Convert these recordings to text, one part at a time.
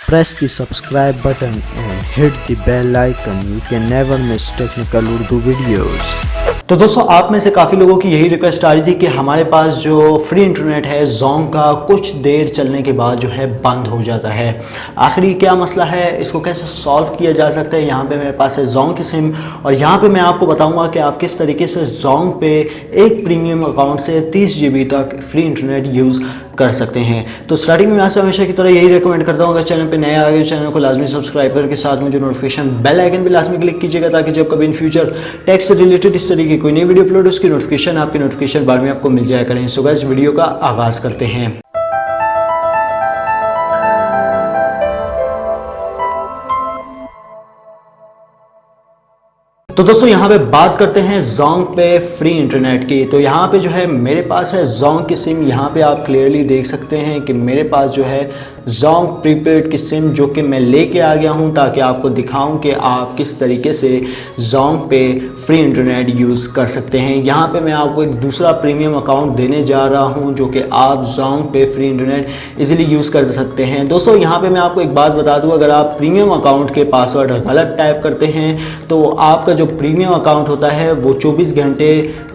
Press the subscribe button and hit the bell icon. You can never miss technical Urdu videos. तो दोस्तों आप में से काफ़ी लोगों की यही रिक्वेस्ट आ रही थी कि हमारे पास जो फ्री इंटरनेट है जोंग का कुछ देर चलने के बाद जो है बंद हो जाता है। आखिर ये क्या मसला है, इसको कैसे सॉल्व किया जा सकता है। यहाँ पे मेरे पास है जोंग की सिम और यहाँ पे मैं आपको बताऊंगा कि आप किस तरीके से जोंग पे एक प्रीमियम अकाउंट से 30 GB तक फ्री इंटरनेट यूज़ कर सकते हैं। तो स्टार्टिंग में आपसे हमेशा की तरह यही रिकमेंड करता हूँ, अगर चैनल पे नया आ गए चैनल को लाजमी सब्सक्राइब करके साथ में जो नोटिफिकेशन बेल आइकन भी लाजमी क्लिक कीजिएगा, ताकि जब कभी इन फ्यूचर टेक से रिलेटेड इस तरीके की कोई नई वीडियो अपलोड उसकी नोटिफिकेशन आपकी नोटिफिकेशन बार में आपको मिल जाया करें। सो गाइस वीडियो का आगाज़ करते हैं। तो दोस्तों यहाँ पे बात करते हैं जोंग पे फ्री इंटरनेट की। तो यहाँ पे जो है मेरे पास है जोंग की सिम। यहाँ पे आप क्लियरली देख सकते हैं कि मेरे पास जो है जोंग प्रीपेड की सिम जो कि मैं लेके आ गया हूँ, ताकि आपको दिखाऊं कि आप किस तरीके से जोंग पे फ्री इंटरनेट यूज़ कर सकते हैं। यहाँ पे मैं आपको एक दूसरा प्रीमियम अकाउंट देने जा रहा हूँ जो कि आप जोंग पे फ्री इंटरनेट इजीली यूज़ कर सकते हैं। दोस्तों यहाँ पे मैं आपको एक बात बता दूँ, अगर आप प्रीमियम अकाउंट के पासवर्ड गलत टाइप करते हैं तो आपका जो प्रीमियम अकाउंट होता है वो 24 घंटे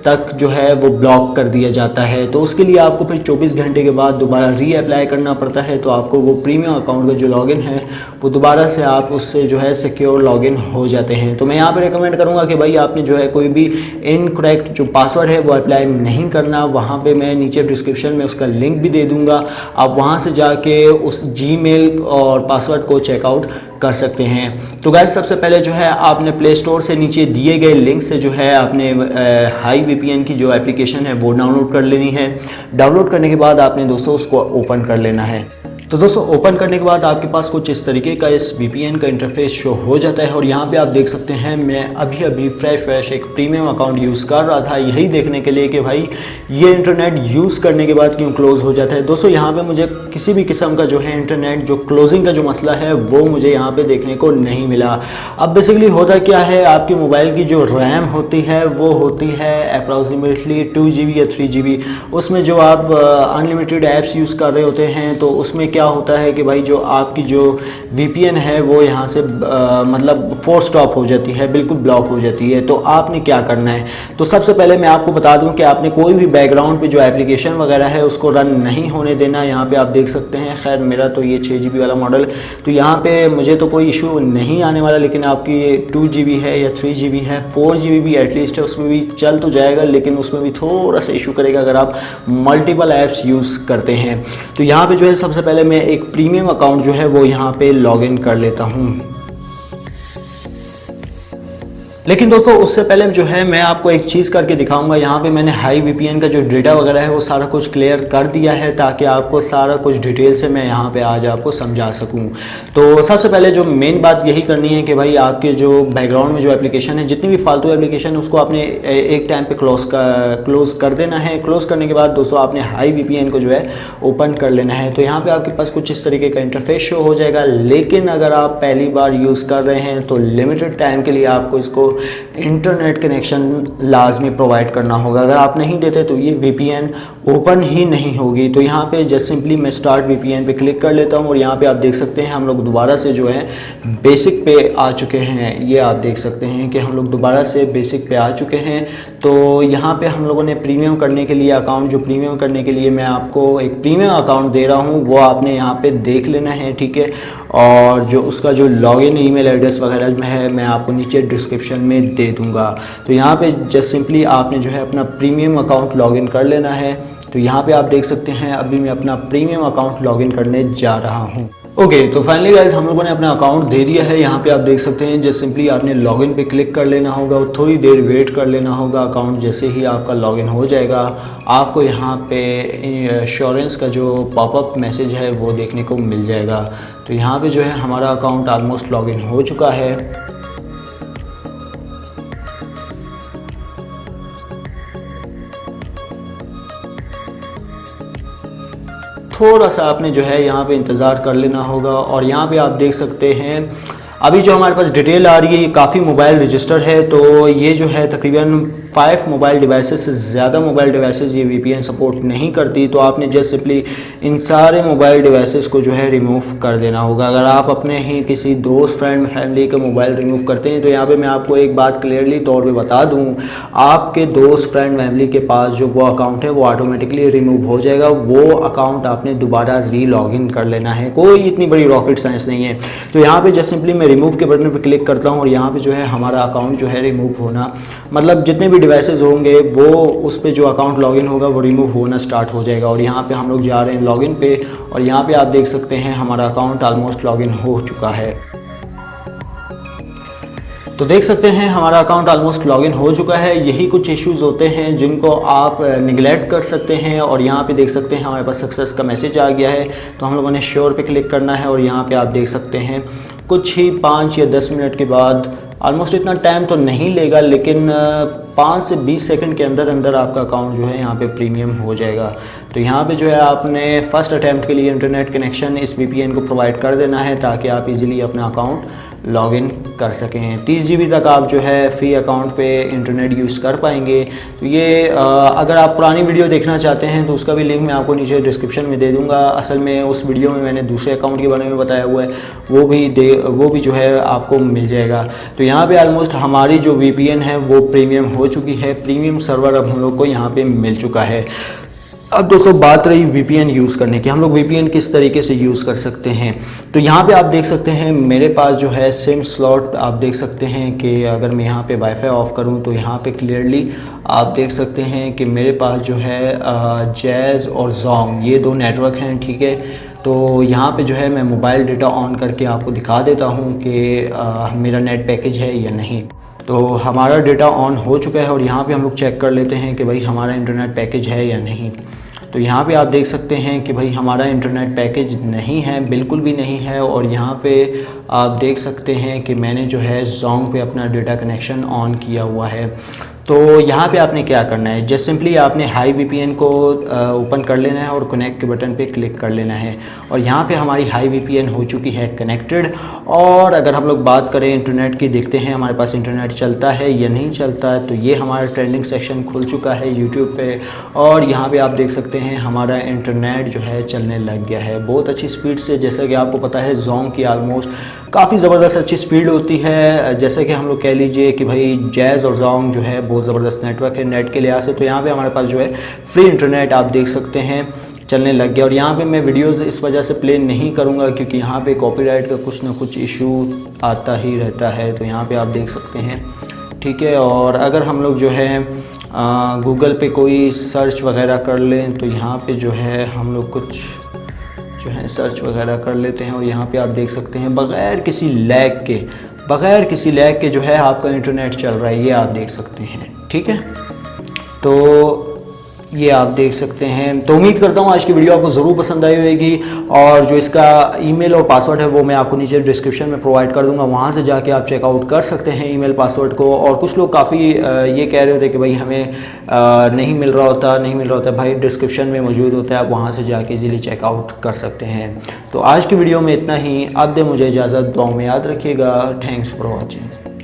तक जो है वो ब्लॉक कर दिया जाता है। तो उसके लिए आपको फिर 24 घंटे के बाद दोबारा रीअप्लाई करना पड़ता है। तो आपको वो प्रीमियम अकाउंट का जो लॉगिन है वो दोबारा से आप उससे जो है सिक्योर लॉगिन हो जाते हैं। तो मैं यहाँ पे रिकमेंड करूँगा कि भाई आपने जो है कोई भी इनकरेक्ट जो पासवर्ड है वो अप्लाई नहीं करना। वहाँ पे मैं नीचे डिस्क्रिप्शन में उसका लिंक भी दे दूँगा, आप वहाँ से जाके उस जीमेल और पासवर्ड को चेकआउट कर सकते हैं। तो गाइस सबसे पहले जो है आपने प्ले स्टोर से नीचे दिए गए लिंक से जो है आपने हाई वीपीएन की जो एप्लीकेशन है वो डाउनलोड कर लेनी है। डाउनलोड करने के बाद आपने दोस्तों उसको ओपन कर लेना है। तो दोस्तों ओपन करने के बाद आपके पास कुछ इस तरीके का इस वीपीएन का इंटरफेस शो हो जाता है और यहाँ पे आप देख सकते हैं मैं अभी फ्रेश एक प्रीमियम अकाउंट यूज़ कर रहा था, यही देखने के लिए कि भाई ये इंटरनेट यूज़ करने के बाद क्यों क्लोज़ हो जाता है। दोस्तों यहाँ पे मुझे किसी भी किस्म का जो है इंटरनेट जो क्लोजिंग का जो मसला है वो मुझे यहाँ पे देखने को नहीं मिला। अब बेसिकली होता क्या है, आपकी मोबाइल की जो रैम होती है वो होती है अप्रॉक्सीमेटली 2 GB या 3 GB। उसमें जो आप अनलिमिटेड ऐप्स यूज़ कर रहे होते हैं तो उसमें क्या होता है कि भाई जो आपकी जो वीपीएन है वो यहाँ से मतलब फोर्स स्टॉप हो जाती है, बिल्कुल ब्लॉक हो जाती है। तो आपने क्या करना है, तो सबसे पहले मैं आपको बता दूं कि आपने कोई भी बैकग्राउंड पे जो एप्लीकेशन वगैरह है उसको रन नहीं होने देना। यहाँ पे आप देख सकते हैं, खैर मेरा तो ये 6 GB वाला मॉडल, तो यहाँ पे मुझे तो कोई इशू नहीं आने वाला, लेकिन आपकी 2 GB है या 3 GB है, 4 GB भी एटलीस्ट है, उसमें भी चल तो जाएगा, लेकिन उसमें भी थोड़ा सा इशू करेगा अगर आप मल्टीपल ऐप्स यूज़ करते हैं। तो यहाँ पे जो है सबसे पहले मैं एक प्रीमियम अकाउंट जो है वो यहाँ पे लॉगिन कर लेता हूँ। लेकिन दोस्तों उससे पहले जो है मैं आपको एक चीज़ करके दिखाऊंगा। यहाँ पे मैंने हाई वीपीएन का जो डेटा वगैरह है वो सारा कुछ क्लियर कर दिया है, ताकि आपको सारा कुछ डिटेल से मैं यहाँ पे आज आपको समझा सकूँ। तो सबसे पहले जो मेन बात यही करनी है कि भाई आपके जो बैकग्राउंड में जो एप्लीकेशन है, जितनी भी फालतू एप्लीकेशन है उसको आपने एक टाइम पे क्लोज कर देना है। क्लोज करने के बाद दोस्तों आपने हाई वीपीएन को जो है ओपन कर लेना है। तो यहाँ पर आपके पास कुछ इस तरीके का इंटरफेस शो हो जाएगा। लेकिन अगर आप पहली बार यूज़ कर रहे हैं तो लिमिटेड टाइम के लिए आपको इसको इंटरनेट कनेक्शन लाजमी प्रोवाइड करना होगा। अगर आप नहीं देते तो ये वीपीएन ओपन ही नहीं होगी। तो यहाँ पे जस्ट सिंपली मैं स्टार्ट वीपीएन पे क्लिक कर लेता हूँ और यहाँ पे आप देख सकते हैं हम लोग दोबारा से जो है बेसिक पे आ चुके हैं। ये आप देख सकते हैं कि हम लोग दोबारा से बेसिक पे आ चुके हैं। तो यहाँ पे हम लोगों ने प्रीमियम करने के लिए अकाउंट, जो प्रीमियम करने के लिए मैं आपको एक प्रीमियम अकाउंट दे रहा हूँ वो आपने यहाँ पे देख लेना है, ठीक है। और जो उसका जो लॉगिन ईमेल एड्रेस वगैरह में है मैं आपको नीचे डिस्क्रिप्शन में दे दूँगा। तो यहाँ पे जस्ट सिंपली आपने जो है अपना प्रीमियम अकाउंट लॉगिन कर लेना है। तो यहाँ पे आप देख सकते हैं अभी मैं अपना प्रीमियम अकाउंट लॉगिन करने जा रहा हूँ। ओके, तो फाइनली गाइज हम लोगों ने अपना अकाउंट दे दिया है। यहाँ पे आप देख सकते हैं जस्ट सिंपली आपने लॉगिन पे क्लिक कर लेना होगा और थोड़ी देर वेट कर लेना होगा। अकाउंट जैसे ही आपका लॉगिन हो जाएगा आपको यहाँ पे इंश्योरेंस का जो पॉपअप मैसेज है वो देखने को मिल जाएगा। तो यहाँ पे जो है हमारा अकाउंट ऑलमोस्ट लॉगिन हो चुका है। थोड़ा सा आपने जो है यहाँ पे इंतज़ार कर लेना होगा और यहाँ पे आप देख सकते हैं अभी जो हमारे पास डिटेल आ रही है ये काफ़ी मोबाइल रजिस्टर है, तो ये जो है तकरीबन 5 मोबाइल डिवाइसेस से ज़्यादा मोबाइल डिवाइसेस ये VPN सपोर्ट नहीं करती। तो आपने जस्ट सिंपली इन सारे मोबाइल डिवाइसेस को जो है रिमूव कर देना होगा। अगर आप अपने ही किसी दोस्त फ्रेंड फैमिली का मोबाइल रिमूव करते हैं तो यहाँ पे मैं आपको एक बात क्लियरली तौर पे बता दूँ, आपके दोस्त फ्रेंड फैमिली के पास जो वो अकाउंट है वो ऑटोमेटिकली रिमूव हो जाएगा। वो अकाउंट आपने दोबारा री-लॉगिन कर लेना है, कोई इतनी बड़ी रॉकेट साइंस नहीं है। तो यहाँ पे जस्ट सिंपली मैं रिमूव के बटन पर क्लिक करता हूँ और यहाँ पे जो है हमारा अकाउंट जो है रिमूव होना, मतलब जितने भी डिवाइसेस होंगे वो उस पे जो अकाउंट लॉगिन होगा वो रिमूव होना स्टार्ट हो जाएगा। और यहाँ पे हम लोग जा रहे हैं लॉगिन पे और यहाँ पे आप देख सकते हैं हमारा अकाउंट ऑलमोस्ट लॉगिन हो चुका है। तो देख सकते हैं हमारा अकाउंट ऑलमोस्ट लॉगिन हो चुका है। यही कुछ इश्यूज़ होते हैं जिनको आप निगलेक्ट कर सकते हैं। और यहाँ पे देख सकते हैं हमारे पास सक्सेस का मैसेज आ गया है, तो हम लोगों ने श्योर पे क्लिक करना है और यहाँ पे आप देख सकते हैं कुछ ही 5 या 10 मिनट के बाद, ऑलमोस्ट इतना टाइम तो नहीं लेगा लेकिन 5 से 20 सेकंड के अंदर अंदर आपका अकाउंट जो है यहाँ पे प्रीमियम हो जाएगा। तो यहाँ पे जो है आपने फर्स्ट अटैम्प्ट के लिए इंटरनेट कनेक्शन इस VPN को प्रोवाइड कर देना है ताकि आप इजीली अपना अकाउंट लॉगिन कर सकें। 30 GB तक आप जो है फ्री अकाउंट पे इंटरनेट यूज़ कर पाएंगे। तो ये अगर आप पुरानी वीडियो देखना चाहते हैं तो उसका भी लिंक मैं आपको नीचे डिस्क्रिप्शन में दे दूंगा। असल में उस वीडियो में मैंने दूसरे अकाउंट के बारे में बताया हुआ है, वो भी जो है आपको मिल जाएगा। तो यहाँ पे ऑलमोस्ट हमारी जो VPN है वो प्रीमियम हो चुकी है, प्रीमियम सर्वर अब हम लोग को यहाँ पे मिल चुका है। अब दोस्तों बात रही VPN यूज़ करने की, हम लोग VPN किस तरीके से यूज़ कर सकते हैं। तो यहाँ पे आप देख सकते हैं मेरे पास जो है सिम स्लॉट, आप देख सकते हैं कि अगर मैं यहाँ पे वाईफाई ऑफ करूँ तो यहाँ पे क्लियरली आप देख सकते हैं कि मेरे पास जो है जैज़ और जोंग ये 2 नेटवर्क हैं, ठीक है। तो यहाँ पे जो है मैं मोबाइल डेटा ऑन करके आपको दिखा देता हूँ कि मेरा नेट पैकेज है या नहीं। तो हमारा डेटा ऑन हो चुका है और यहाँ पे हम लोग चेक कर लेते हैं कि भाई हमारा इंटरनेट पैकेज है या नहीं। तो यहाँ पे आप देख सकते हैं कि भाई हमारा इंटरनेट पैकेज नहीं है, बिल्कुल भी नहीं है। और यहाँ पे आप देख सकते हैं कि मैंने जो है जोंग पे अपना डेटा कनेक्शन ऑन किया हुआ है। तो यहाँ पे आपने क्या करना है, जस्ट सिंपली आपने हाई VPN को ओपन कर लेना है और कनेक्ट के बटन पे क्लिक कर लेना है। और यहाँ पे हमारी हाई VPN हो चुकी है कनेक्टेड। और अगर हम लोग बात करें इंटरनेट की, देखते हैं हमारे पास इंटरनेट चलता है या नहीं चलता है। तो ये हमारा ट्रेंडिंग सेक्शन खुल चुका है यूट्यूब पे और यहाँ पे आप देख सकते हैं हमारा इंटरनेट जो है चलने लग गया है बहुत अच्छी स्पीड से। जैसा कि आपको पता है जोंग की ऑलमोस्ट काफ़ी ज़बरदस्त अच्छी स्पीड होती है। जैसे कि हम लोग कह लीजिए कि भाई जैज़ और जोंग जो है बहुत ज़बरदस्त नेटवर्क है नेट के लिहाज से। तो यहाँ पे हमारे पास जो है फ्री इंटरनेट आप देख सकते हैं चलने लग गया। और यहाँ पे मैं वीडियोज़ इस वजह से प्ले नहीं करूँगा क्योंकि यहाँ पे कॉपीराइट का कुछ ना कुछ इशू आता ही रहता है। तो यहाँ पे आप देख सकते हैं, ठीक है। और अगर हम लोग जो है गूगल पे कोई सर्च वगैरह कर लें तो यहाँ पे जो है हम लोग कुछ जो है सर्च वगैरह कर लेते हैं और यहाँ पे आप देख सकते हैं बग़ैर किसी लैग के जो है आपका इंटरनेट चल रहा है, ये आप देख सकते हैं, ठीक है। तो ये आप देख सकते हैं। तो उम्मीद करता हूँ आज की वीडियो आपको ज़रूर पसंद आई होगी। और जो इसका ईमेल और पासवर्ड है वो मैं आपको नीचे डिस्क्रिप्शन में प्रोवाइड कर दूंगा, वहाँ से जाके आप चेकआउट कर सकते हैं ईमेल पासवर्ड को। और कुछ लोग काफ़ी ये कह रहे होते कि भाई हमें नहीं मिल रहा होता, भाई डिस्क्रिप्शन में मौजूद होता है, आप वहाँ से जाके इजीली चेकआउट कर सकते हैं। तो आज की वीडियो में इतना ही, अब दे मुझे इजाज़त, दुआ में याद रखिएगा। Thanks for watching.